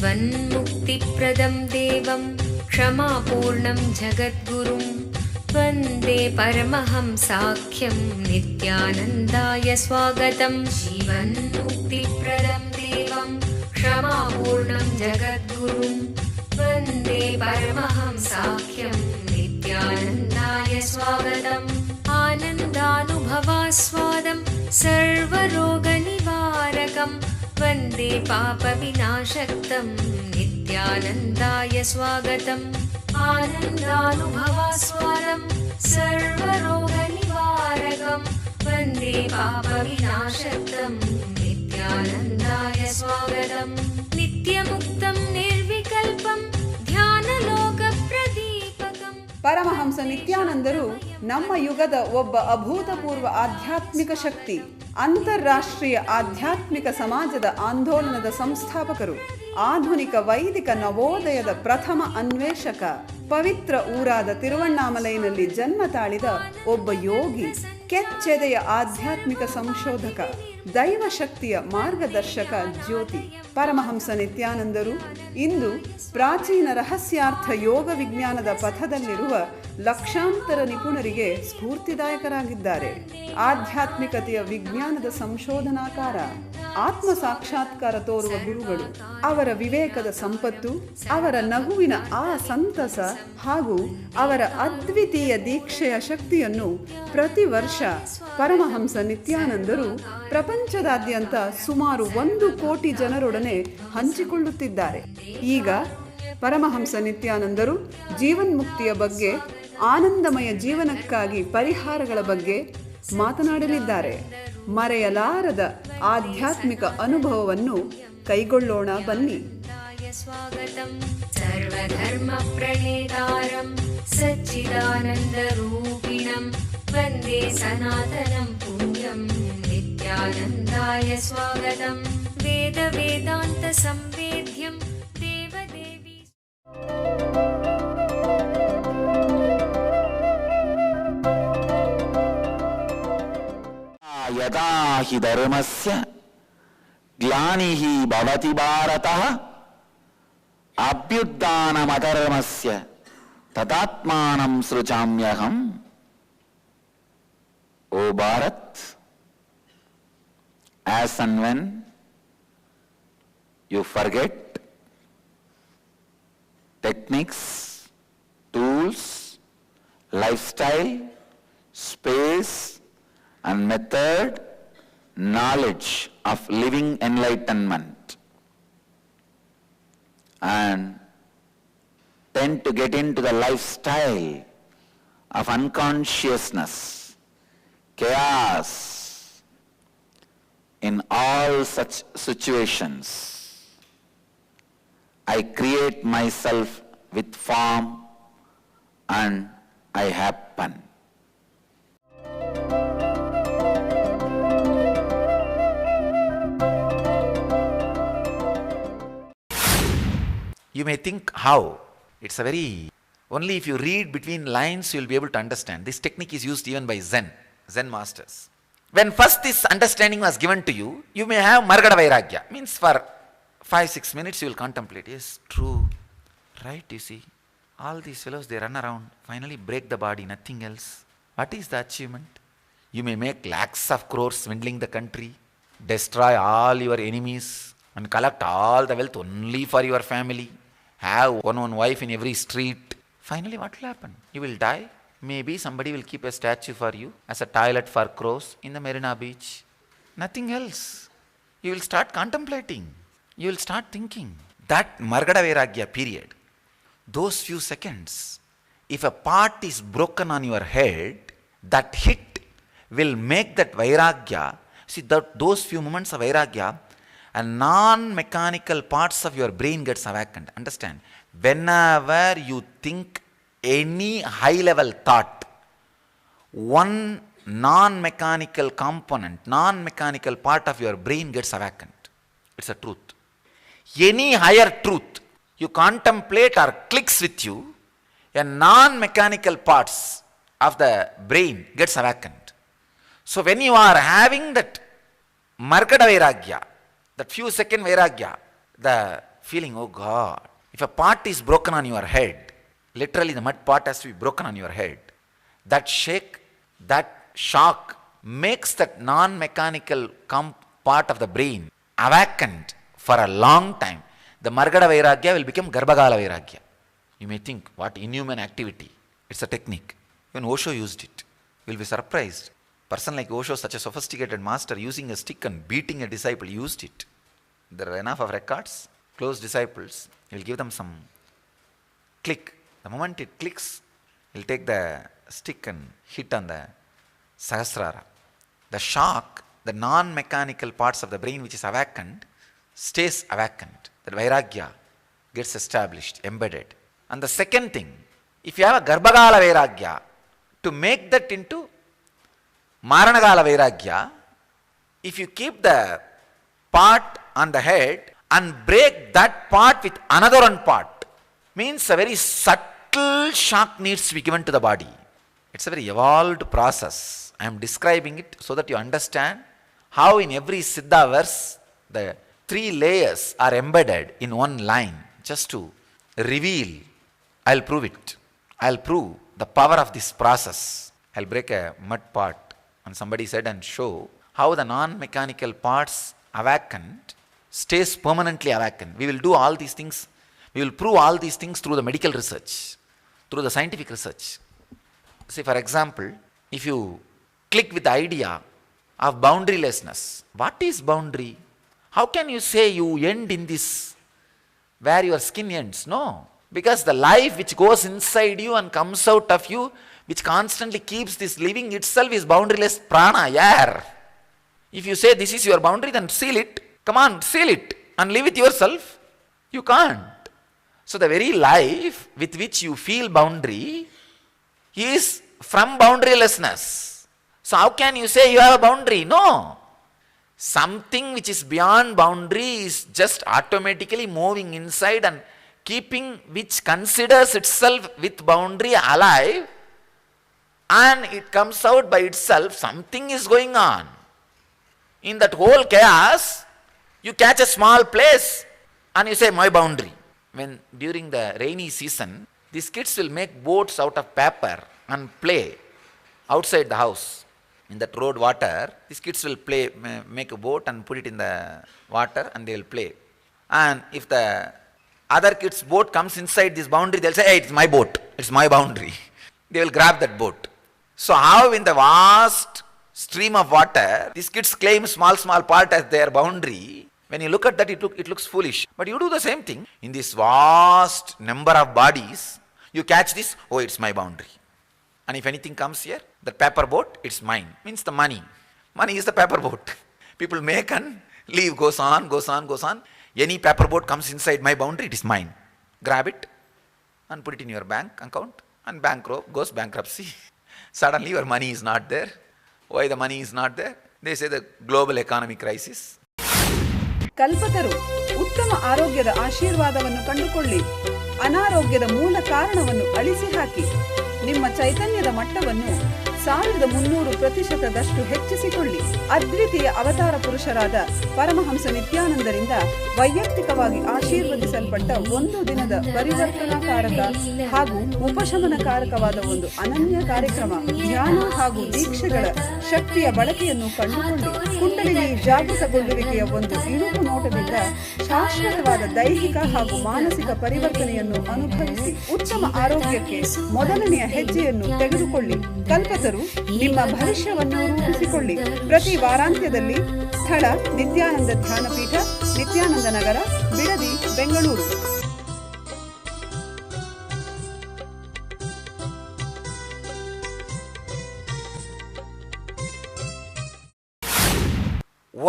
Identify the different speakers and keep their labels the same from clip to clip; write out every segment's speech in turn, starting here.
Speaker 1: जीवन्मुक्तिप्रदं देवं क्षमापूर्णं जगद्गुरुं वन्दे परमहंसाख्यं नित्यानन्दाय स्वागतं। जीवन्मुक्तिप्रदं देवं क्षमापूर्णं जगद्गुरुं वन्दे परमहंसाख्यं नित्यानन्दाय स्वागतम्। आनन्दानुभवास्वादं सर्वरोगनिवारकं वन्दे पापविनाशक्तं नित्यानन्दाय स्वागतम्। आनन्दानुभवास्वादं सर्वरोगनिवारकं वन्दे पापविनाशक्तं नित्यानन्दाय स्वागतम्। नित्यमुक्तं निर्विकल्पं ಧ್ಯಾನಲೋಕಪ್ರದೀಪಕಂ।
Speaker 2: ಪರಮಹಂಸ ನಿತ್ಯಾನಂದರು ನಮ್ಮ ಯುಗದ ಒಬ್ಬ ಅಭೂತಪೂರ್ವ ಆಧ್ಯಾತ್ಮಿಕ ಶಕ್ತಿ, ಅಂತಾರಾಷ್ಟ್ರೀಯ ಆಧ್ಯಾತ್ಮಿಕ ಸಮಾಜದ ಆಂದೋಲನದ ಸಂಸ್ಥಾಪಕರು, ಆಧುನಿಕ ವೈದಿಕ ನವೋದಯದ ಪ್ರಥಮ ಅನ್ವೇಷಕ, ಪವಿತ್ರ ಊರಾದ ತಿರುವಣ್ಣಾಮಲೈನಲ್ಲಿ ಜನ್ಮ ತಾಳಿದ ಒಬ್ಬ ಯೋಗಿ, ಕೆಚ್ಚೆದೆಯ ಆಧ್ಯಾತ್ಮಿಕ ಸಂಶೋಧಕ, ದೈವಶಕ್ತಿಯ ಮಾರ್ಗದರ್ಶಕ ಜ್ಯೋತಿ. ಪರಮಹಂಸ ನಿತ್ಯಾನಂದರು ಇಂದು ಪ್ರಾಚೀನ ರಹಸ್ಯಾರ್ಥ ಯೋಗ ವಿಜ್ಞಾನದ ಪಥದಲ್ಲಿರುವ ಲಕ್ಷಾಂತರ ನಿಪುಣರಿಗೆ ಸ್ಫೂರ್ತಿದಾಯಕರಾಗಿದ್ದಾರೆ. ಆಧ್ಯಾತ್ಮಿಕತೆಯ ವಿಜ್ಞಾನದ ಸಂಶೋಧನಾಕಾರ, ಆತ್ಮ ಸಾಕ್ಷಾತ್ಕಾರ ತೋರುವ ಗುರುಗಳು. ಅವರ ವಿವೇಕದ ಸಂಪತ್ತು, ಅವರ ನಗುವಿನ ಆ ಸಂತಸ ಹಾಗೂ ಅವರ ಅದ್ವಿತೀಯ ದೀಕ್ಷೆಯ ಶಕ್ತಿಯನ್ನು ಪ್ರತಿ ವರ್ಷ ಪರಮಹಂಸ ನಿತ್ಯಾನಂದರು ಪ್ರಪಂಚದಾದ್ಯಂತ ಸುಮಾರು 1 ಕೋಟಿ ಜನರೊಡನೆ ಹಂಚಿಕೊಳ್ಳುತ್ತಿದ್ದಾರೆ. ಈಗ ಪರಮಹಂಸ ನಿತ್ಯಾನಂದರು ಜೀವನ್ಮುಕ್ತಿಯ ಬಗ್ಗೆ, ಆನಂದಮಯ ಜೀವನಕ್ಕಾಗಿ ಪರಿಹಾರಗಳ ಬಗ್ಗೆ ಮಾತನಾಡಲಿದ್ದಾರೆ. ಮರೆಯಲಾರದ ಆಧ್ಯಾತ್ಮಿಕ ಅನುಭವವನ್ನು ಕೈಗೊಳ್ಳೋಣ ಬನ್ನಿ.
Speaker 1: ಸರ್ವಧರ್ಮ ಪ್ರಣೇತಾರಂ ಸಚ್ಚಿದಾನಂದರೂಪಿಣಂ ವಂದೇ ಸನಾತನಂ ಪುಣ್ಯಂ ನಿತ್ಯಾನಂದಾಯ ಸ್ವಾಗತಂ. ವೇದ ವೇದಾಂತ ಸಂವೇದ್ಯಂ ದೇವದೇವಿ.
Speaker 3: ಯದಾ ಹಿ ಧರ್ಮಸ್ಯ ಗ್ಲಾನಿಃ ಭವತಿ ಭಾರತಃ ಅಭ್ಯುತ್ಥಾನಮಧರ್ಮಸ್ಯ ತದಾತ್ಮಾನಂ ಸೃಜಾಮ್ಯಹಂ. O Bharat, as and when you forget techniques, tools, lifestyle, space and method, knowledge of living enlightenment, and tend to get into the lifestyle of unconsciousness, chaos, in all such situations, I create myself with form and I happen.
Speaker 4: You may think how? It's a very, only if you read between lines you will be able to understand. This technique is used even by Zen masters. When first this understanding was given to you, you may have Margada Vairagya. Means for 5-6 minutes you will contemplate. Yes, true. Right, you see. All these fellows, they run around, finally break the body, nothing else. What is the achievement? You may make lakhs of crores swindling the country, destroy all your enemies and collect all the wealth only for your family, have one wife in every street. Finally what will happen? You will die. Maybe somebody will keep a statue for you as a toilet for crows in the Marina Beach. Nothing else. You will start contemplating. You will start thinking. That Margada Vairagya period, those few seconds, if a part is broken on your head, that hit will make that Vairagya, see those few moments of Vairagya, and non-mechanical parts of your brain gets awakened. Understand? Whenever you think any high-level thought, one non-mechanical component, non-mechanical part of your brain gets awakened. It's a truth. Any higher truth you contemplate or clicks with you, a non-mechanical parts of the brain gets awakened. So when you are having that Margada Vairagya, that few second Vairagya, the feeling, oh God, if a part is broken on your head, literally the mud part has to be broken on your head. That shake, that shock makes that non-mechanical part of the brain awakened for a long time. The Margada Vairagya will become Garbhagala Vairagya. You may think, what inhuman activity. It's a technique. Even Osho used it. You will be surprised. Person like Osho, such a sophisticated master, using a stick and beating a disciple, used it. There are enough of records. Close disciples, he will give them some click. The moment it clicks, he'll take the stick and hit on the Sahasrara. The shock, the non-mechanical parts of the brain which is awakened, stays awakened. That Vairagya gets established, embedded. And the second thing, if you have a Garbhagala Vairagya, to make that into Maranagala Vairagya, if you keep the part on the head and break that part with another one part, means a very subtle shock needs to be given to the body. It's a very evolved process. I am describing it so that you understand how in every Siddha verse the 3 layers are embedded in one line, just to reveal. I'll prove it. I'll prove the power of this process. I'll break a mud part and somebody said and show how the non-mechanical parts awakened stays permanently awakened. We will do all these things. We will prove all these things through the medical research, through the scientific research. Say for example, if you click with the idea of boundarylessness, what is boundary? How can you say you end in this where your skin ends? No. Because the life which goes inside you and comes out of you, which constantly keeps this living itself, is boundaryless prana, air. If you say this is your boundary, then seal it. Come on, seal it and live with yourself. You can't. So the very life with which you feel boundary is from boundarylessness. So how can you say you have a boundary? No. Something which is beyond boundary is just automatically moving inside and keeping, which considers itself with boundary alive, and it comes out by itself. Something is going on. In that whole chaos, you catch a small place and you say, my boundary. When during the rainy season, these kids will make boats out of paper and play outside the house. In that road water, these kids will play, make a boat and put it in the water and they will play. And if the other kid's boat comes inside this boundary, they'll say, hey, it's my boat, it's my boundary. They will grab that boat. So how in the vast stream of water, these kids claim small part as their boundary. When you look at that, it looks foolish. But you do the same thing. In this vast number of bodies, you catch this, oh, it's my boundary. And if anything comes here, the paper boat, it's mine. Means the money. Money is the paper boat. People make and leave, goes on. Any paper boat comes inside my boundary, it is mine. Grab it and put it in your bank account, and goes bankruptcy. Suddenly your money is not there. Why the money is not there? They say the global economic crisis.
Speaker 2: ಕಲ್ಪತರು ಉತ್ತಮ ಆರೋಗ್ಯದ ಆಶೀರ್ವಾದವನ್ನು ಕಂಡುಕೊಳ್ಳಿ. ಅನಾರೋಗ್ಯದ ಮೂಲ ಕಾರಣವನ್ನು ಅಳಿಸಿ ಹಾಕಿ. ನಿಮ್ಮ ಚೈತನ್ಯದ ಮಟ್ಟವನ್ನು 1300% ಹೆಚ್ಚಿಸಿಕೊಳ್ಳಿ. ಅದ್ವಿತೀಯ ಅವತಾರ ಪುರುಷರಾದ ಪರಮಹಂಸ ನಿತ್ಯಾನಂದರಿಂದ ವೈಯಕ್ತಿಕವಾಗಿ ಆಶೀರ್ವದಿಸಲ್ಪಟ್ಟ ಒಂದು ದಿನದ ಪರಿವರ್ತನಾಕಾರಕ ಹಾಗೂ ಉಪಶಮನಕಾರಕವಾದ ಒಂದು ಅನನ್ಯ ಕಾರ್ಯಕ್ರಮ. ಧ್ಯಾನ ಹಾಗೂ ದೀಕ್ಷೆಗಳ ಶಕ್ತಿಯ ಬಳಕೆಯನ್ನು ಕಂಡುಕೊಳ್ಳಿ. ಕುಂಡಲಿನಿ ಜಾಗೃತಗೊಳ್ಳುವಿಕೆಯ ಒಂದು ಇಣುಕು ನೋಟದಿಂದ ಶಾಶ್ವತವಾದ ದೈಹಿಕ ಹಾಗೂ ಮಾನಸಿಕ ಪರಿವರ್ತನೆಯನ್ನು ಅನುಭವಿಸಿ ಉತ್ತಮ ಆರೋಗ್ಯಕ್ಕೆ ಮೊದಲನೆಯ ಹೆಜ್ಜೆಯನ್ನು ತೆಗೆದುಕೊಳ್ಳಿ. ಕಲ್ಪತರು ನಿಮ್ಮ ಭವಿಷ್ಯವನ್ನು ರೂಪಿಸಿಕೊಳ್ಳಿ. ಪ್ರತಿ ವಾರಾಂತ್ಯದಲ್ಲಿ ಸ್ಥಳ ನಿತ್ಯಾನಂದ ಧ್ಯಾನಪೀಠ, ನಿತ್ಯಾನಂದ ನಗರ, Bidadi, Bengaluru.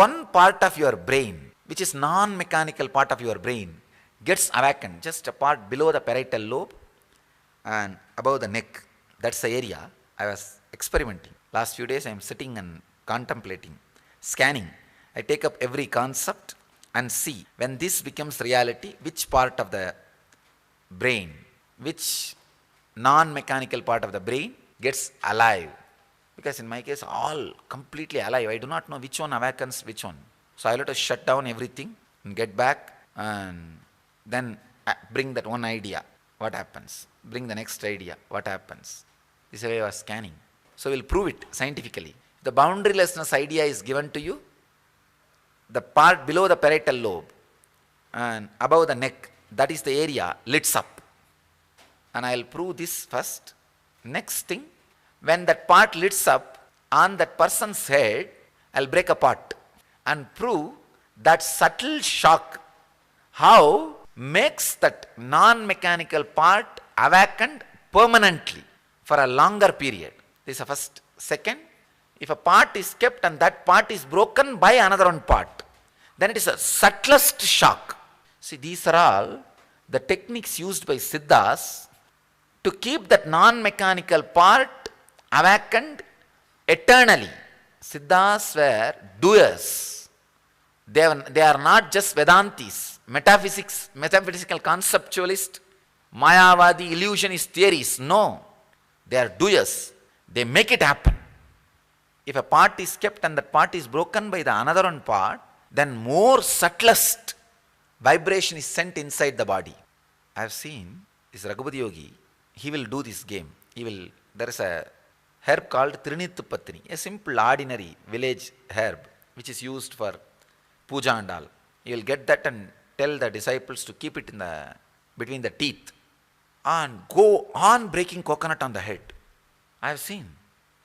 Speaker 4: One part of your brain, which is non-mechanical part of your brain, gets awakened, just a part below the parietal lobe and above the neck. That's the area I was experimenting. Last few days I am sitting and contemplating, scanning. I take up every concept and see when this becomes reality, which part of the brain, which non-mechanical part of the brain gets alive. Because in my case, all completely alive. I do not know which one awakens which one. So I will have to shut down everything and get back and Then bring that one idea, what happens? Bring the next idea, what happens? This is a way of scanning. So we'll prove it scientifically. The boundarylessness idea is given to you, the part below the parietal lobe and above the neck, that is the area lights up. And I'll prove this first. Next thing, when that part lights up on that person's head, I'll break apart and prove that subtle shock, how makes that non-mechanical part awakened permanently for a longer period. This is the first. Second, if a part is kept and that part is broken by another one part, then it is a subtlest shock. See, these are all the techniques used by Siddhas to keep that non-mechanical part awakened eternally. Siddhas were doers. They are not just Vedantis, metaphysical conceptualists, Mayavadi, illusionist theories. No, they are doers. They make it happen. If a part is kept and that part is broken by the another one part, then more subtlest vibration is sent inside the body. I have seen this Raghupati Yogi, he will do this game. There is a herb called Trinithu Patni, a simple ordinary village herb which is used for puja and all. He will get that and tell the disciples to keep it in between the teeth and go on breaking coconut on the head. I have seen.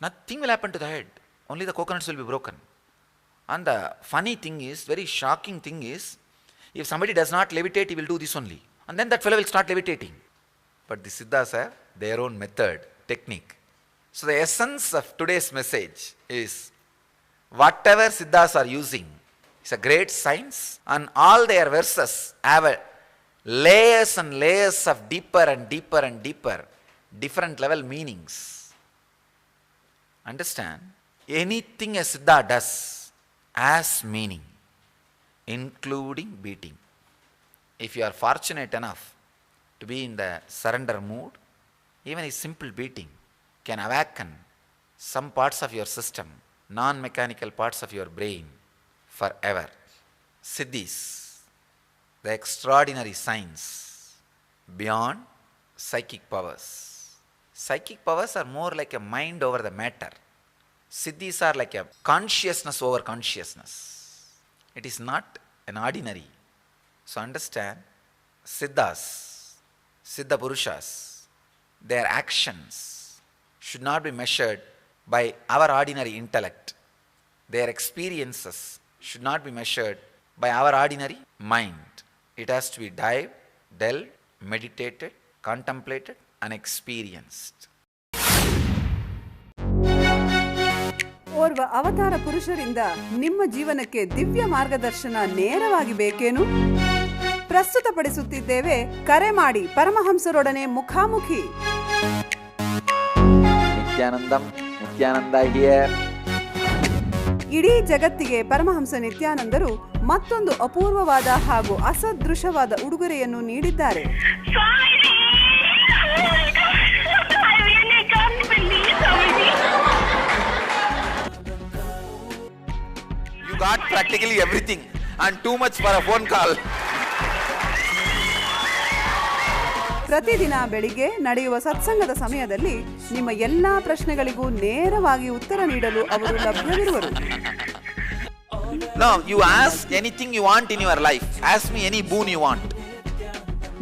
Speaker 4: Nothing will happen to the head. Only the coconuts will be broken. And the funny thing is, very shocking thing is, if somebody does not levitate, he will do this only. And then that fellow will start levitating. But the Siddhas have their own method, technique. So the essence of today's message is, whatever Siddhas are using is a great science, and all their verses have layers and layers of deeper and deeper and deeper, different level meanings. Understand? Anything a Siddha does has meaning, including beating. If you are fortunate enough to be in the surrender mood, even a simple beating can awaken some parts of your system, non-mechanical parts of your brain forever. Siddhis, the extraordinary science beyond psychic powers. Psychic powers are more like a mind over the matter. Siddhis are like a consciousness over consciousness. It is not an ordinary. So understand, Siddhas, Siddha Purushas, their actions should not be measured by our ordinary intellect. Their experiences should not be measured by our ordinary mind. It has to be delved, meditated, contemplated and experienced.
Speaker 2: ಓರ್ವ ಅವತಾರ ಪುರುಷರಿಂದ ನಿಮ್ಮ ಜೀವನಕ್ಕೆ ದಿವ್ಯ ಮಾರ್ಗದರ್ಶನ ನೇರವಾಗಿ ಬೇಕೇನು? ಪ್ರಸ್ತುತಪಡಿಸುತ್ತಿದ್ದೇವೆ, ಕರೆ ಮಾಡಿ ಪರಮಹಂಸರೊಡನೆ ಮುಖಾಮುಖಿ.
Speaker 3: ನಿತ್ಯಾನಂದ ಹಿಯರ್.
Speaker 2: ಇಡೀ ಜಗತ್ತಿಗೆ ಪರಮಹಂಸ ನಿತ್ಯಾನಂದರು ಮತ್ತೊಂದು ಅಪೂರ್ವವಾದ ಹಾಗೂ ಅಸದೃಶವಾದ ಉಡುಗೊರೆಯನ್ನು ನೀಡಿದ್ದಾರೆ.
Speaker 4: You got practically everything and too much for a phone call.
Speaker 2: ಪ್ರತಿದಿನ ಬೆಳಿಗ್ಗೆ ನಡೆಯುವ ಸತ್ಸಂಗದ ಸಮಯದಲ್ಲಿ ನಿಮ್ಮ ಎಲ್ಲಾ ಪ್ರಶ್ನೆಗಳಿಗೂ ನೇರವಾಗಿ ಉತ್ತರ ನೀಡಲು ಅವರು ಲಭ್ಯವಿರುವರು.
Speaker 4: No, you ask anything you want in your life. Ask me any boon you want.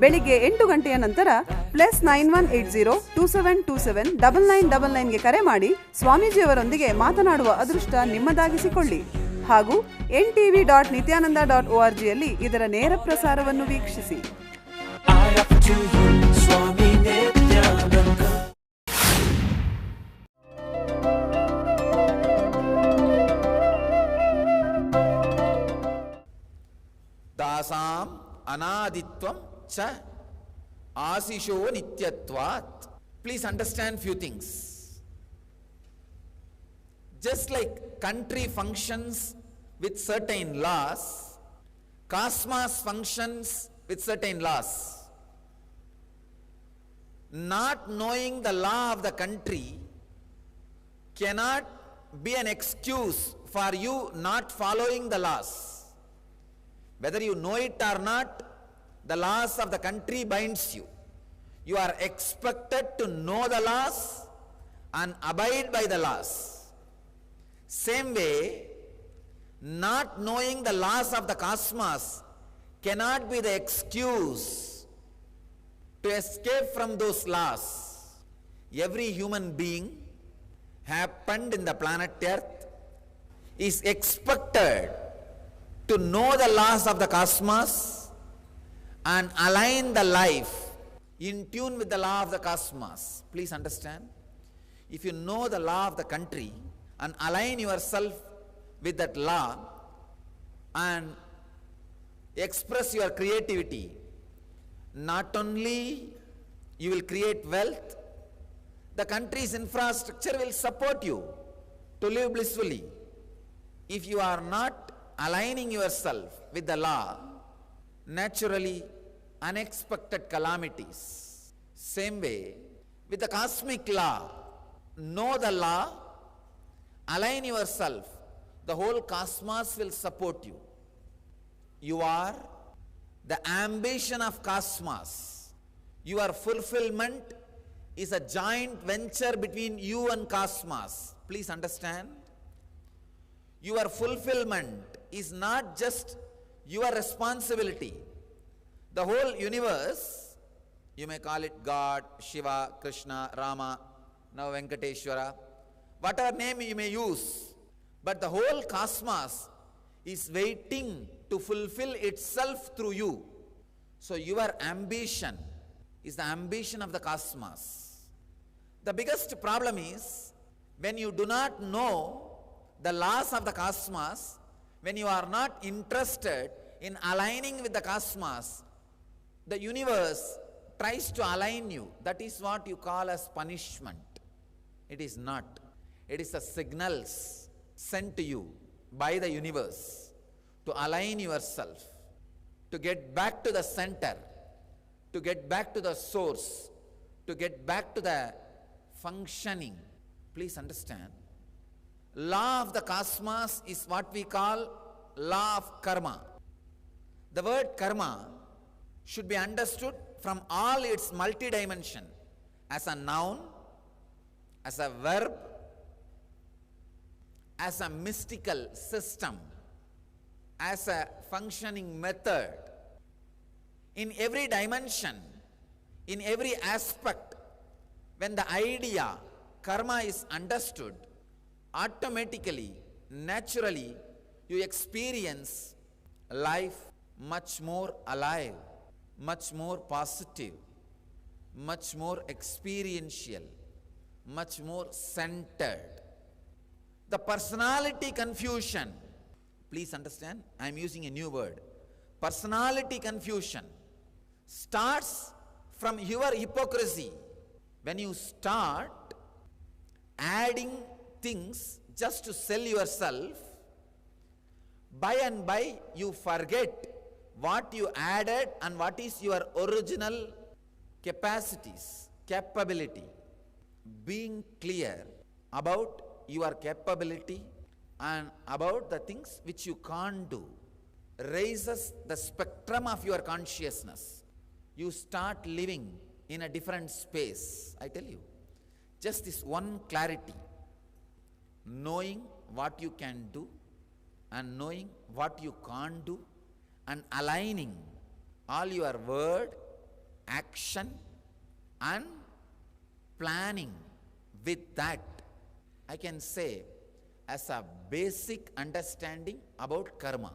Speaker 2: ಬೆಳಿಗ್ಗೆ 8 ಗಂಟೆಯ ನಂತರ +918027279999ಗೆ ಕರೆ ಮಾಡಿ ಸ್ವಾಮೀಜಿಯವರೊಂದಿಗೆ ಮಾತನಾಡುವ ಅದೃಷ್ಟ ನಿಮ್ಮದಾಗಿಸಿಕೊಳ್ಳಿ. ಹಾಗೂ ntv.nityananda.org ಯಲ್ಲಿ ಇದರ ನೇರ ಪ್ರಸಾರವನ್ನು ವೀಕ್ಷಿಸಿ.
Speaker 4: दासाम अनादित्वम च आशिषो नित्यत्वात्. Please understand few things. Just like country functions with certain laws, cosmos functions with certain laws. Not knowing the law of the country cannot be an excuse for you not following the laws. Whether you know it or not, the laws of the country binds you. You are expected to know the laws and abide by the laws. Same way, not knowing the laws of the cosmos cannot be the excuse to escape from those laws. Every human being happened in the planet Earth is expected to know the laws of the cosmos and align the life in tune with the law of the cosmos. Please understand. If you know the law of the country and align yourself with that law and express your creativity, not only you will create wealth, the country's infrastructure will support you to live blissfully. If you are not aligning yourself with the law, naturally unexpected calamities. Same way, with the cosmic law, know the law, align yourself, the whole cosmos will support you. You are the ambition of cosmos. Your fulfillment is a joint venture between you and cosmos. Please understand. Your fulfillment is not just your responsibility. The whole universe, you may call it God, Shiva, Krishna, Rama, now Venkateshwara, whatever name you may use, but the whole cosmos is waiting to fulfill itself through you. So your ambition is the ambition of the cosmos. The biggest problem is when you do not know the laws of the cosmos, when you are not interested in aligning with the cosmos, the universe tries to align you. That is what you call as punishment. It is not. It is the signals sent to you by the universe to align yourself, to get back to the center, to get back to the source, to get back to the functioning. Please understand. Law of the cosmos is what we call law of karma. The word karma should be understood from all its multi-dimension, as a noun, as a verb, as a mystical system, as a functioning method. In every dimension, in every aspect, when the idea karma is understood, automatically, naturally, you experience life much more alive, much more positive, much more experiential, much more centered. The personality confusion, please understand, I am using a new word. Personality confusion starts from your hypocrisy. When you start adding things just to sell yourself, by and by you forget what you added and what is your original capacities, capability. Being clear about your capability and about the things which you can't do raises the spectrum of your consciousness. You start living in a different space. I tell you, just this one clarity, knowing what you can do and knowing what you can't do, and aligning all your word, action and planning with that, I can say, as a basic understanding about karma.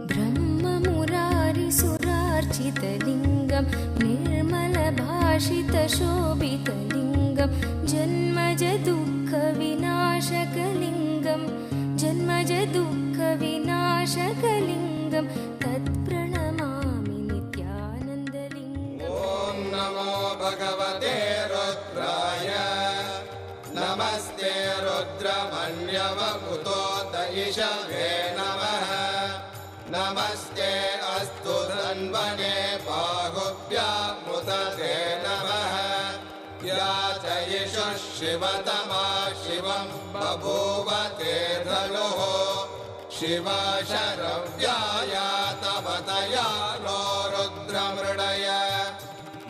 Speaker 1: ब्रह्ममुरारिसुरार्चितलिङ्गं निर्मलभाषितशोभितलिङ्गं जन्मजदुःखविनाशकलिङ्गं जन्मजदुःखविनाशकलिङ्गं तत्प्रणमामि नित्यानन्दलिङ्गम्।
Speaker 5: ॐ नमो भगवते रुद्राय नमस्ते रुद्रमन्यवकुतो दयिषवे नमः नमस्ते अस्तु धन्वने बाहुभ्यामुत ते नमः या च यशः शिवतमा शिवं बभूव ते धनुः शिवा शरव्याया तपतया नो रुद्रमृडय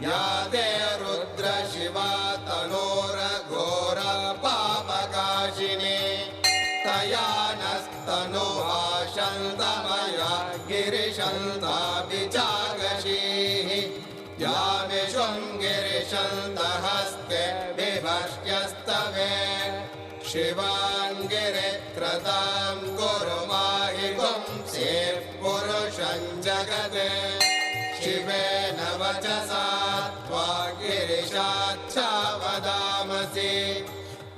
Speaker 5: या ते रुद्र शिवा तनोरघोर पापकाशिनी तया नस्तनुभाषन्तमया गिरिशन्ताभिचागशीः या विशृङ्गिरिशन्तहस्ते विभष्ट्यस्तवे शिवाङ्गिरित्रतां कुरु माहि पुंसेः पुरुषं जगते शिवेन वचसा त्वा गिरिशाच्छा वदामसि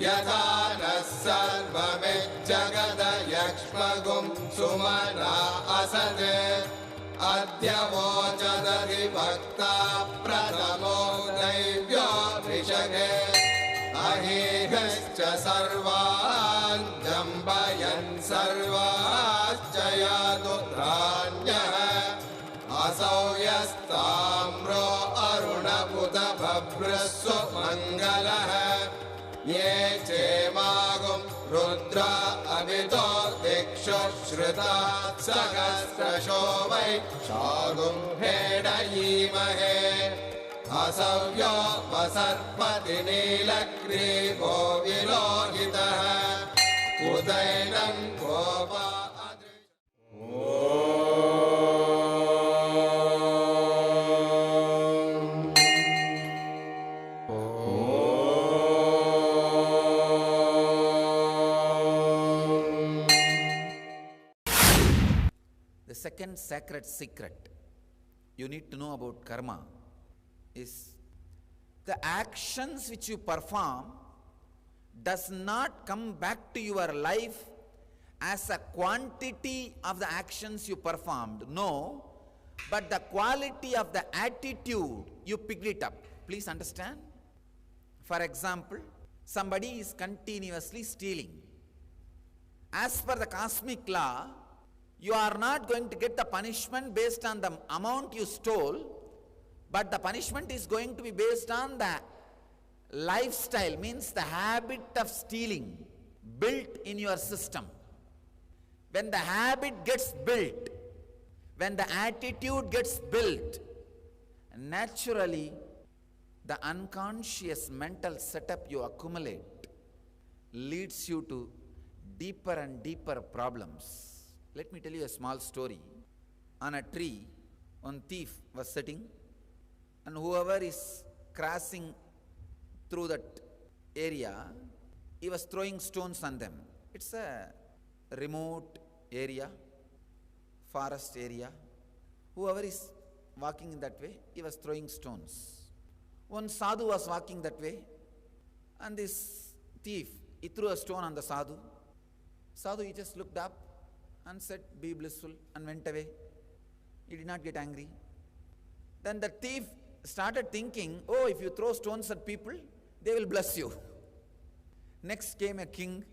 Speaker 5: यथा नः सर्वमिज्जगदयक्ष्मगुं सुमना असत् अद्य वोचदधिभक्ता प्रथमो दैव्यो ऋषगे अहेहश्च सर्वान् जम्बयन् सर्वाश्च यादुत्राण्यः असौ यस्ताम्रो अरुणपुत भभ्रस्व मङ्गलः ये चेमागुं रुद्रा अभितो दिक्षु श्रुता सहस्रशो वै शागुं हेडयीमहे असव्यो वसर्पति नीलग्रीवो विलोहितः उदैनं Gopa
Speaker 4: The second sacred secret you need to know about karma is the actions which you perform does not come back to your life as a quantity of the actions you performed, no, but the quality of the attitude you picked it up. Please understand. For example, somebody is continuously stealing. As per the cosmic law, you are not going to get the punishment based on the amount you stole, but the punishment is going to be based on the lifestyle, means the habit of stealing built in your system. When the habit gets built, when the attitude gets built, naturally the unconscious mental setup you accumulate leads you to deeper and deeper problems. Let me tell you a small story. On a tree, one thief was sitting, and whoever is crossing through that area, he was throwing stones on them. It's a remote area, forest area. Whoever is walking in that way, he was throwing stones. One sadhu was walking that way, and this thief, he threw a stone on the sadhu. Sadhu, he just looked up and said, "Be blissful," and went away. He did not get angry. Then the thief started thinking, oh, if you throw stones at people, they will bless you. Next came a king.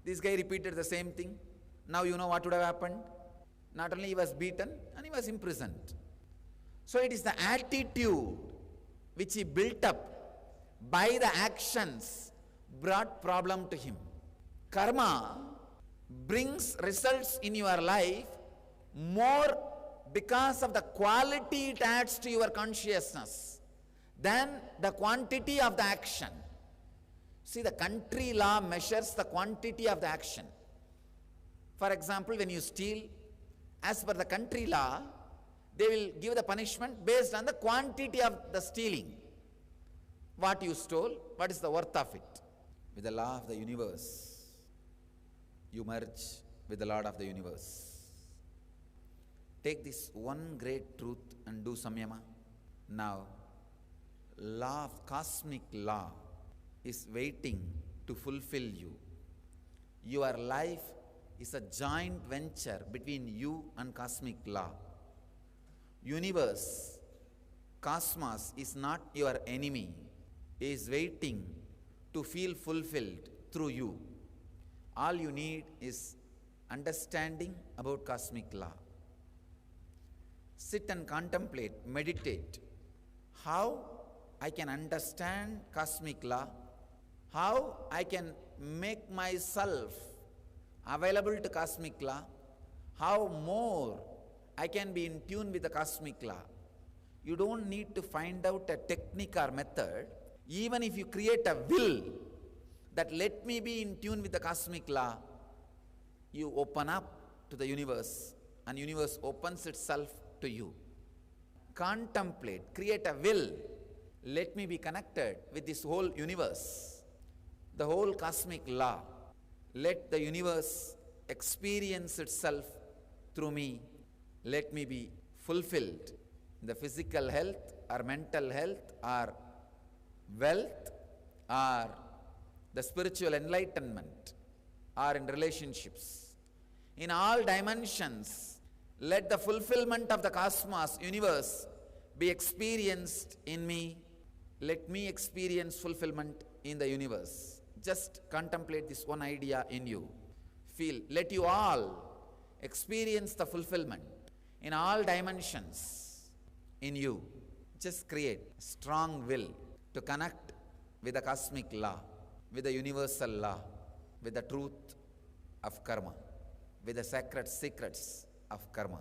Speaker 4: This guy repeated the same thing. Now you know what would have happened. Not only he was beaten, and he was imprisoned. So it is the attitude which he built up by the actions brought problem to him. Karma brings results in your life more because of the quality it adds to your consciousness than the quantity of the action. See, the country law measures the quantity of the action. For example, when you steal, as per the country law, they will give the punishment based on the quantity of the stealing. What you stole, what is the worth of it? With the law of the universe, you merge with the Lord of the universe. Take this one great truth and do samyama. Now, law of cosmic law is waiting to fulfill you. Your life is a joint venture between you and cosmic law. Universe, cosmos is not your enemy. It is waiting to feel fulfilled through you. All you need is understanding about cosmic law. Sit and contemplate, meditate. How I can understand cosmic law, how I can make myself available to cosmic law, how more I can be in tune with the cosmic law. You don't need to find out a technique or method. Even if you create a will that let me be in tune with the cosmic law, you open up to the universe and universe opens itself to you. Contemplate, create a will. Let me be connected with this whole universe, the whole cosmic law. Let the universe experience itself through me. Let me be fulfilled in the physical health or mental health or wealth or the spiritual enlightenment or in relationships. In all dimensions, let the fulfillment of the cosmos, universe, be experienced in me. Let me experience fulfillment in the universe. Just contemplate this one idea in you. Feel, let you all experience the fulfillment in all dimensions in you. Just create strong will to connect with the cosmic law, with the universal law, with the truth of karma, with the sacred secrets of karma.